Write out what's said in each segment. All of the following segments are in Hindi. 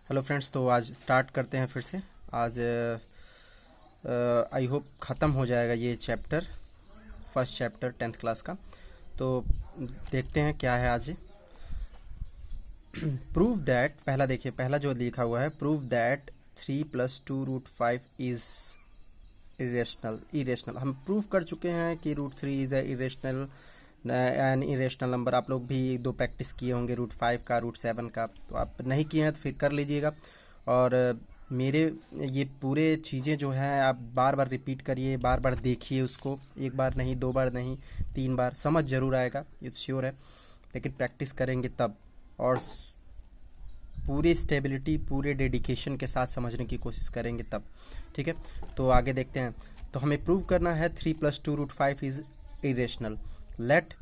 हेलो फ्रेंड्स, तो आज स्टार्ट करते हैं फिर से। आज आई होप ख़त्म हो जाएगा ये chapter, first chapter 10th class का। तो देखते हैं क्या है आज। प्रूव दैट, पहला देखिए, पहला जो लिखा हुआ है, प्रूव दैट 3 + 2√5 इज इरेशनल। हम प्रूव कर चुके हैं कि √3 is irrational N irrational number. आप लोग भी 2 प्रैक्टिस किए होंगे, √5 का, √7 का। तो आप नहीं किए हैं तो फिर कर लीजिएगा। और मेरे ये पूरे चीज़ें जो हैं आप बार बार रिपीट करिए, बार बार देखिए उसको, एक बार नहीं, 2 बार नहीं, 3 बार, समझ जरूर आएगा, ये श्योर है। लेकिन प्रैक्टिस करेंगे तब, और पूरी स्टेबिलिटी, पूरे डेडिकेशन के साथ समझने की कोशिश करेंगे तब, ठीक है। तो आगे देखते हैं। तो हमें प्रूव करना है 3 + 2√5 इज इरेशनल। लेट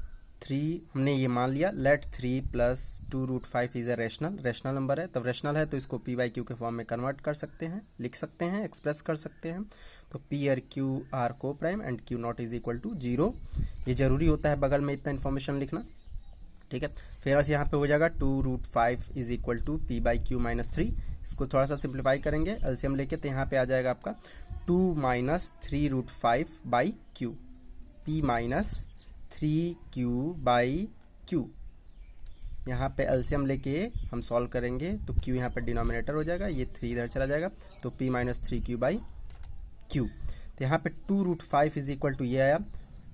3, हमने ये मान लिया, लेट 3 + 2√5 इज रेशनल नंबर है। तब रेशनल है तो इसको p/q के फॉर्म में कन्वर्ट कर सकते हैं, लिख सकते हैं, एक्सप्रेस कर सकते हैं। तो p और q are coprime and q not is equal to 0। ये जरूरी होता है बगल में इतना इन्फॉर्मेशन लिखना, ठीक है। फिर यहाँ पे हो जाएगा 2√5 इज इक्वल टू p/q - 3। इसको थोड़ा सा सिंप्लीफाई करेंगे एलसीएम लेके, तो यहाँ पे आ जाएगा आपका 2 - 3√5/q, p - 3q/q। यहाँ पे एलसीएम लेके हम सॉल्व करेंगे तो q यहाँ पे डिनोमिनेटर हो जाएगा, ये 3 इधर चला जाएगा, तो p - 3q/q। तो यहाँ पे 2√5 इज इक्वल टू ये आया,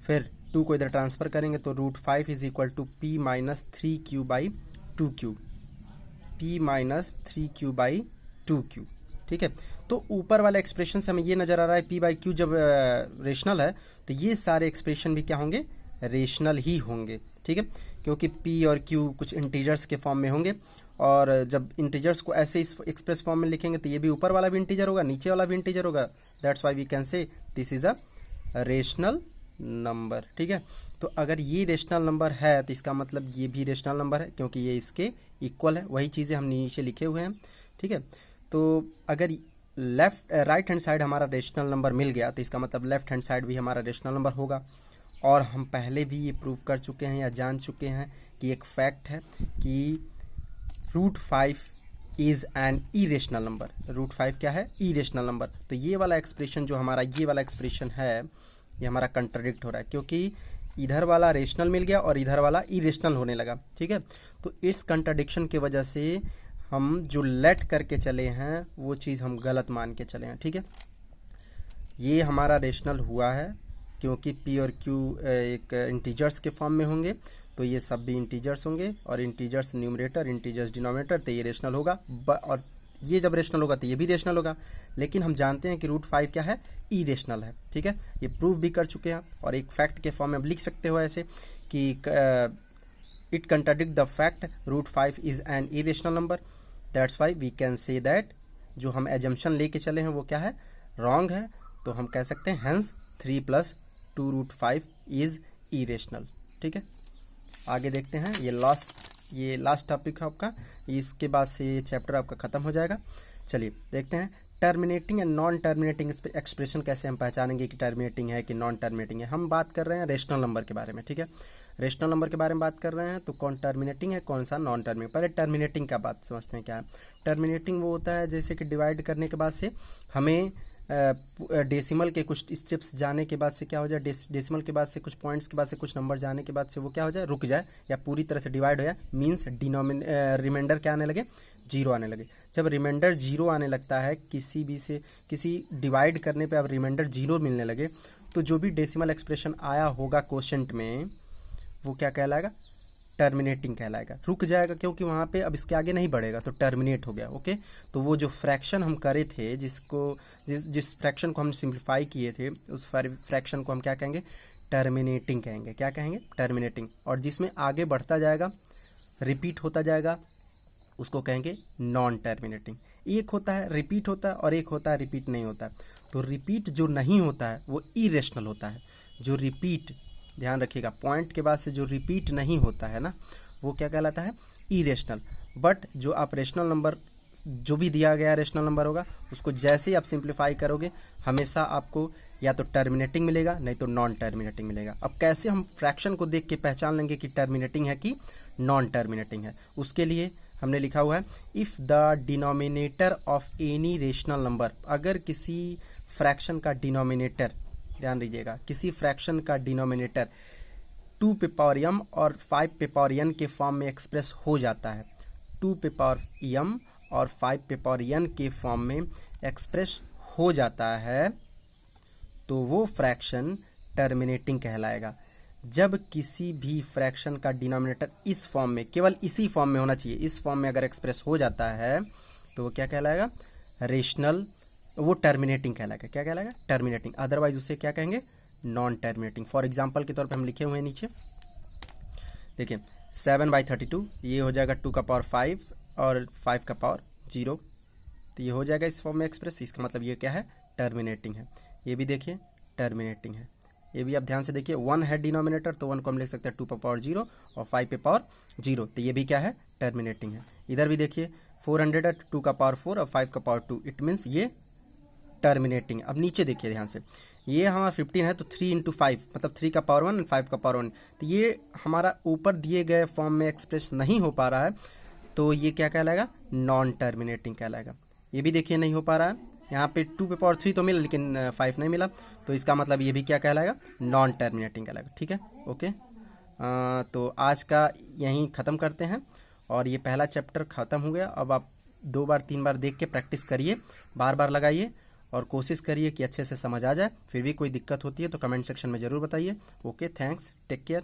फिर 2 को इधर ट्रांसफर करेंगे तो √5 is equal to p - 3q/2q, p - 3q/2q, ठीक है। तो ऊपर वाला एक्सप्रेशन से हमें ये नजर आ रहा है p/q जब रेशनल है तो ये सारे एक्सप्रेशन भी क्या होंगे, रेशनल ही होंगे, ठीक है। क्योंकि p और q कुछ इंटीजर्स के फॉर्म में होंगे, और जब इंटीजर्स को ऐसे इस एक्सप्रेस फॉर्म में लिखेंगे तो ये भी ऊपर वाला भी इंटीजर होगा, नीचे वाला भी इंटीजर होगा। That's why we can say this is a rational number, ठीक है। तो अगर ये रेशनल नंबर है तो इसका मतलब ये भी रेशनल नंबर है, क्योंकि ये इसके इक्वल है। वही चीज़ें हम नीचे लिखे हुए हैं, ठीक है। तो अगर राइट हैंड साइड हमारा रेशनल नंबर मिल गया तो इसका मतलब लेफ्ट हैंड साइड भी हमारा रेशनल नंबर होगा। और हम पहले भी ये प्रूव कर चुके हैं या जान चुके हैं कि एक फैक्ट है कि √5 इज एन इरेशनल नंबर। √5 क्या है, इरेशनल नंबर। तो ये वाला एक्सप्रेशन जो हमारा, ये वाला एक्सप्रेशन है, ये हमारा कंट्राडिक्ट हो रहा है, क्योंकि इधर वाला रेशनल मिल गया और इधर वाला इरेशनल होने लगा, ठीक है। तो इस कंट्राडिक्शन की वजह से हम जो लेट करके चले हैं वो चीज़ हम गलत मान के चले हैं, ठीक है। ये हमारा रेशनल हुआ है क्योंकि p और q एक इंटीजर्स के फॉर्म में होंगे, तो ये सब भी इंटीजर्स होंगे, और इंटीजर्स न्यूमरेटर, इंटीजर्स डिनोमिनेटर, तो ये रेशनल होगा। और ये जब रेशनल होगा तो ये भी रेशनल होगा। लेकिन हम जानते हैं कि √5 क्या है, इरेशनल है, ठीक है। ये प्रूव भी कर चुके हैं, और एक फैक्ट के फॉर्म में लिख सकते हो ऐसे कि it contradict the fact √5 is an irrational number. That's why we can say that जो हम एजम्पशन लेके चले हैं वो क्या है, रॉन्ग है। तो हम कह सकते हैं हेंस 3 + 2√5 इज इरेशनल, ठीक है। आगे देखते हैं। ये लास्ट टॉपिक है आपका, इसके बाद से ये चैप्टर आपका खत्म हो जाएगा। चलिए देखते हैं terminating and non terminating expression कैसे हम पहचानेंगे कि टर्मिनेटिंग है कि नॉन टर्मिनेटिंग है। हम बात कर रहे हैं रेशनल नंबर के बारे में, ठीक है। रेशनल नंबर के बारे में बात कर रहे हैं, तो कौन टर्मिनेटिंग है, कौन सा नॉन टर्मिनेटिंग। पहले टर्मिनेटिंग का बात समझते हैं क्या है। टर्मिनेटिंग वो होता है जैसे कि डिवाइड करने के बाद से हमें डेसिमल के कुछ स्टेप्स जाने के बाद से क्या हो जाए, डेसिमल के बाद से कुछ पॉइंट्स के बाद से कुछ नंबर जाने के बाद से वो क्या हो जाए, रुक जाए, या पूरी तरह से डिवाइड हो जाए। मीन्स रिमाइंडर क्या आने लगे, 0 आने लगे। जब रिमाइंडर 0 आने लगता है किसी डिवाइड करने पे अब रिमाइंडर 0 मिलने लगे, तो जो भी डेसिमल एक्सप्रेशन आया होगा क्वोशेंट में वो क्या कहलाएगा, टर्मिनेटिंग कहलाएगा, रुक जाएगा, क्योंकि वहां पे अब इसके आगे नहीं बढ़ेगा, तो टर्मिनेट हो गया, ओके। तो वो जो फ्रैक्शन हम करे थे, जिस फ्रैक्शन को हम सिंप्लीफाई किए थे, उस फ्रैक्शन को हम क्या कहेंगे, टर्मिनेटिंग कहेंगे। क्या कहेंगे, टर्मिनेटिंग। और जिसमें आगे बढ़ता जाएगा, रिपीट होता जाएगा, उसको कहेंगे नॉन टर्मिनेटिंग। एक होता है रिपीट होता है और एक होता है रिपीट नहीं होता है। तो रिपीट जो नहीं होता है वो इरेशनल होता है। जो रिपीट, ध्यान रखिएगा, पॉइंट के बाद से जो रिपीट नहीं होता है ना, वो क्या कहलाता है, इरेशनल। बट जो आप रेशनल नंबर, जो भी दिया गया रेशनल नंबर होगा, उसको जैसे ही आप सिंप्लीफाई करोगे हमेशा आपको या तो टर्मिनेटिंग मिलेगा, नहीं तो नॉन टर्मिनेटिंग मिलेगा। अब कैसे हम फ्रैक्शन को देख के पहचान लेंगे कि टर्मिनेटिंग है कि नॉन टर्मिनेटिंग है, उसके लिए हमने लिखा हुआ है if the denominator of any rational number, अगर किसी फ्रैक्शन का डिनोमिनेटर, ध्यान दीजिएगा, किसी फ्रैक्शन का डिनोमिनेटर 2 पे पावर m और 5 पे पावर n के फॉर्म में एक्सप्रेस हो जाता है, 2 पे पावर m और 5 पे पावर n के फॉर्म में एक्सप्रेस हो जाता है, तो वो फ्रैक्शन टर्मिनेटिंग कहलाएगा। जब किसी भी फ्रैक्शन का डिनोमिनेटर इस फॉर्म में, केवल इसी फॉर्म में होना चाहिए, इस फॉर्म में अगर एक्सप्रेस हो जाता है तो वो क्या कहलाएगा, रेशनल, वो टर्मिनेटिंग कहलाएगा। क्या कहलाएगा, टर्मिनेटिंग। अदरवाइज उसे क्या कहेंगे, नॉन टर्मिनेटिंग। फॉर एग्जांपल के तौर पे हम लिखे हुए हैं नीचे, देखिए 7/32 ये हो जाएगा 2 का पावर 5 और 5 का पावर 0, तो ये हो जाएगा इस फॉर्म में एक्सप्रेस। इसका मतलब ये क्या है, टर्मिनेटिंग है। ये भी देखिए टर्मिनेटिंग है। ये भी आप ध्यान से देखिए, 1 है डिनोमिनेटर तो 1 को हम लिख सकते हैं 2 पे पावर 0 और 5 पे पावर 0, तो ये भी क्या है, टर्मिनेटिंग है। इधर भी देखिए 400 है, 2 का पावर 4 और 5 का पावर 2, इट मीन्स ये टर्मिनेटिंग। अब नीचे देखिए ध्यान से, ये हमारा 15 है तो 3 इंटू 5 मतलब 3 का पावर 1 और 5 का पावर 1, तो ये हमारा ऊपर दिए गए फॉर्म में एक्सप्रेस नहीं हो पा रहा है, तो ये क्या कहलाएगा, नॉन टर्मिनेटिंग कहलाएगा। ये भी देखिए नहीं हो पा रहा है, यहाँ पे 2 पे पावर 3 तो मिला लेकिन 5 नहीं मिला, तो इसका मतलब ये भी क्या कहलाएगा, नॉन टर्मिनेटिंग कहलाएगा। ठीक है, ओके। तो आज का यहीं ख़त्म करते हैं, और ये पहला चैप्टर ख़त्म हो गया। अब आप 2 बार 3 बार देख के प्रैक्टिस करिए, बार बार लगाइए और कोशिश करिए कि अच्छे से समझ आ जाए। फिर भी कोई दिक्कत होती है तो कमेंट सेक्शन में ज़रूर बताइए। Okay, thanks, take care.